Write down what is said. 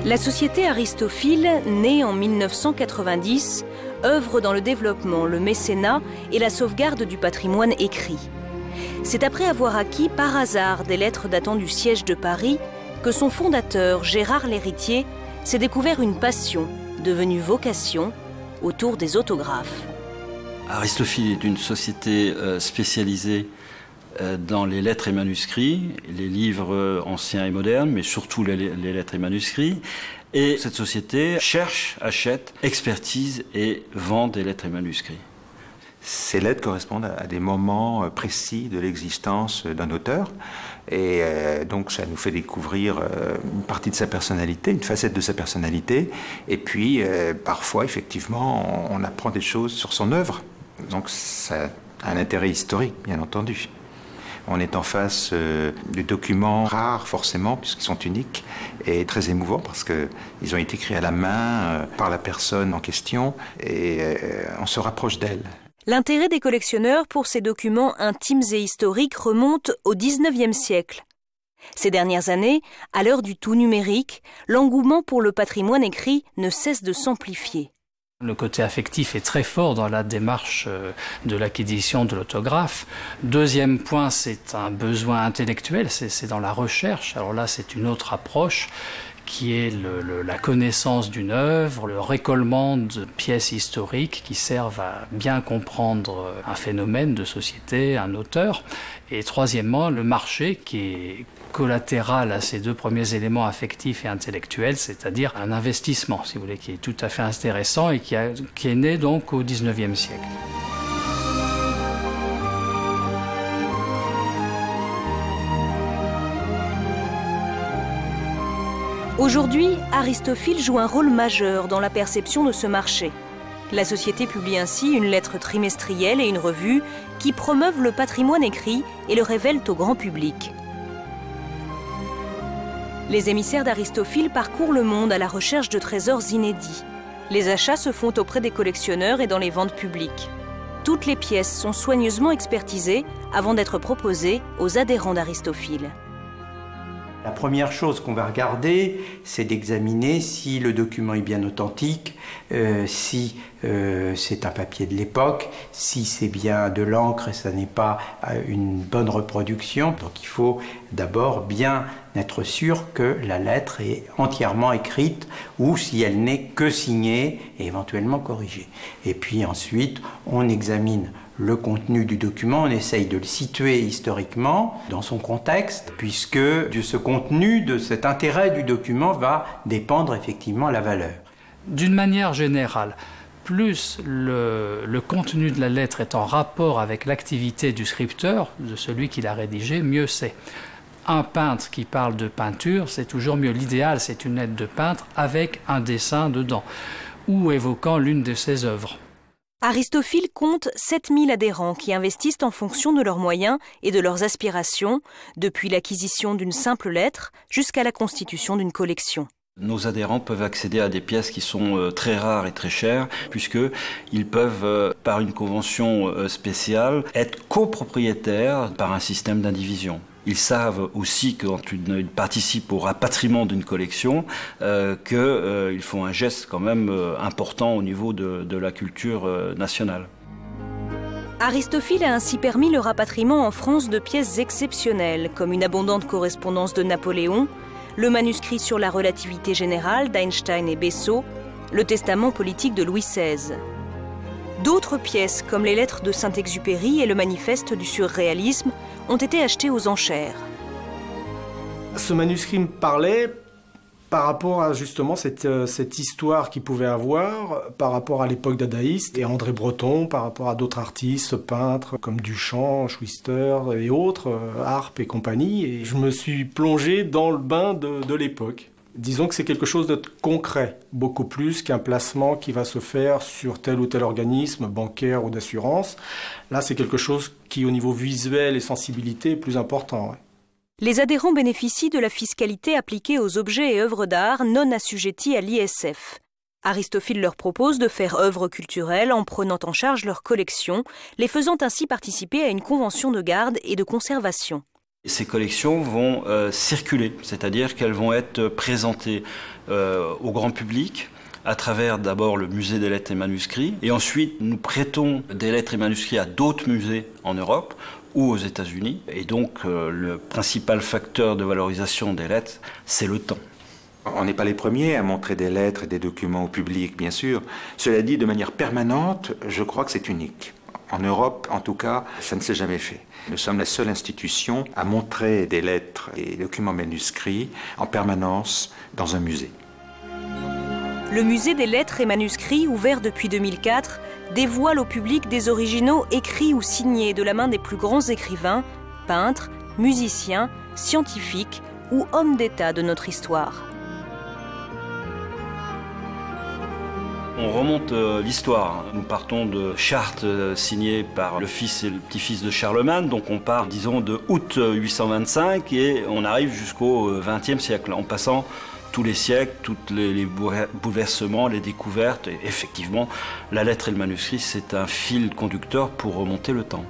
La société Aristophile, née en 1990, œuvre dans le développement, le mécénat et la sauvegarde du patrimoine écrit. C'est après avoir acquis par hasard des lettres datant du siège de Paris que son fondateur, Gérard Lhéritier, s'est découvert une passion, devenue vocation, autour des autographes. Aristophile est une société spécialisée dans les lettres et manuscrits, les livres anciens et modernes, mais surtout les lettres et manuscrits. Et cette société cherche, achète, expertise et vend des lettres et manuscrits. Ces lettres correspondent à des moments précis de l'existence d'un auteur. Et donc ça nous fait découvrir une partie de sa personnalité, une facette de sa personnalité. Et puis parfois, effectivement, on apprend des choses sur son œuvre. Donc ça a un intérêt historique, bien entendu. On est en face de documents rares, forcément, puisqu'ils sont uniques, et très émouvants, parce qu'ils ont été écrits à la main par la personne en question, et on se rapproche d'elle. L'intérêt des collectionneurs pour ces documents intimes et historiques remonte au XIXe siècle. Ces dernières années, à l'heure du tout numérique, l'engouement pour le patrimoine écrit ne cesse de s'amplifier. Le côté affectif est très fort dans la démarche de l'acquisition de l'autographe. Deuxième point, c'est un besoin intellectuel, c'est dans la recherche. Alors là, c'est une autre approche qui est la connaissance d'une œuvre, le récollement de pièces historiques qui servent à bien comprendre un phénomène de société, un auteur. Et troisièmement, le marché qui est collatéral à ces deux premiers éléments affectifs et intellectuels, c'est-à-dire un investissement, si vous voulez, qui est tout à fait intéressant et qui est né donc au XIXe siècle. Aujourd'hui, Aristophile joue un rôle majeur dans la perception de ce marché. La société publie ainsi une lettre trimestrielle et une revue qui promeuvent le patrimoine écrit et le révèlent au grand public. Les émissaires d'Aristophile parcourent le monde à la recherche de trésors inédits. Les achats se font auprès des collectionneurs et dans les ventes publiques. Toutes les pièces sont soigneusement expertisées avant d'être proposées aux adhérents d'Aristophile. La première chose qu'on va regarder, c'est d'examiner si le document est bien authentique, si c'est un papier de l'époque, si c'est bien de l'encre et ça n'est pas une bonne reproduction. Donc il faut d'abord bien être sûr que la lettre est entièrement écrite ou si elle n'est que signée et éventuellement corrigée. Et puis ensuite, on examine le contenu du document, on essaye de le situer historiquement dans son contexte, puisque de ce contenu, de cet intérêt du document va dépendre effectivement la valeur. D'une manière générale, plus le contenu de la lettre est en rapport avec l'activité du scripteur, de celui qui l'a rédigé, mieux c'est. Un peintre qui parle de peinture, c'est toujours mieux. L'idéal, c'est une lettre de peintre avec un dessin dedans, ou évoquant l'une de ses œuvres. Aristophile compte 7000 adhérents qui investissent en fonction de leurs moyens et de leurs aspirations, depuis l'acquisition d'une simple lettre jusqu'à la constitution d'une collection. Nos adhérents peuvent accéder à des pièces qui sont très rares et très chères, puisqu'ils peuvent, par une convention spéciale, être copropriétaires par un système d'indivision. Ils savent aussi que quand ils participent au rapatriement d'une collection, qu'ils font un geste quand même important au niveau de la culture nationale. Aristophile a ainsi permis le rapatriement en France de pièces exceptionnelles, comme une abondante correspondance de Napoléon, le manuscrit sur la relativité générale d'Einstein et Bessot, le testament politique de Louis XVI. D'autres pièces, comme les lettres de Saint-Exupéry et le manifeste du surréalisme, ont été achetées aux enchères. Ce manuscrit me parlait par rapport à justement cette histoire qu'il pouvait avoir, par rapport à l'époque dadaïste et André Breton, par rapport à d'autres artistes, peintres comme Duchamp, Schwister et autres, Harpe et compagnie. Et je me suis plongé dans le bain de l'époque. Disons que c'est quelque chose de concret, beaucoup plus qu'un placement qui va se faire sur tel ou tel organisme bancaire ou d'assurance. Là, c'est quelque chose qui, au niveau visuel et sensibilité, est plus important. Ouais. Les adhérents bénéficient de la fiscalité appliquée aux objets et œuvres d'art non assujettis à l'ISF. Aristophile leur propose de faire œuvre culturelle en prenant en charge leur collection, les faisant ainsi participer à une convention de garde et de conservation. Ces collections vont circuler, c'est-à-dire qu'elles vont être présentées au grand public, à travers d'abord le musée des lettres et manuscrits, et ensuite nous prêtons des lettres et manuscrits à d'autres musées en Europe ou aux États-Unis. Et donc le principal facteur de valorisation des lettres, c'est le temps. On n'est pas les premiers à montrer des lettres et des documents au public, bien sûr. Cela dit, de manière permanente, je crois que c'est unique. En Europe, en tout cas, ça ne s'est jamais fait. Nous sommes la seule institution à montrer des lettres et des documents manuscrits en permanence dans un musée. Le musée des lettres et manuscrits, ouvert depuis 2004, dévoile au public des originaux écrits ou signés de la main des plus grands écrivains, peintres, musiciens, scientifiques ou hommes d'État de notre histoire. On remonte l'histoire. Nous partons de chartes signées par le fils et le petit-fils de Charlemagne. Donc on part, disons, de août 825 et on arrive jusqu'au XXe siècle, en passant tous les siècles, tous les bouleversements, les découvertes. Et effectivement, la lettre et le manuscrit, c'est un fil conducteur pour remonter le temps.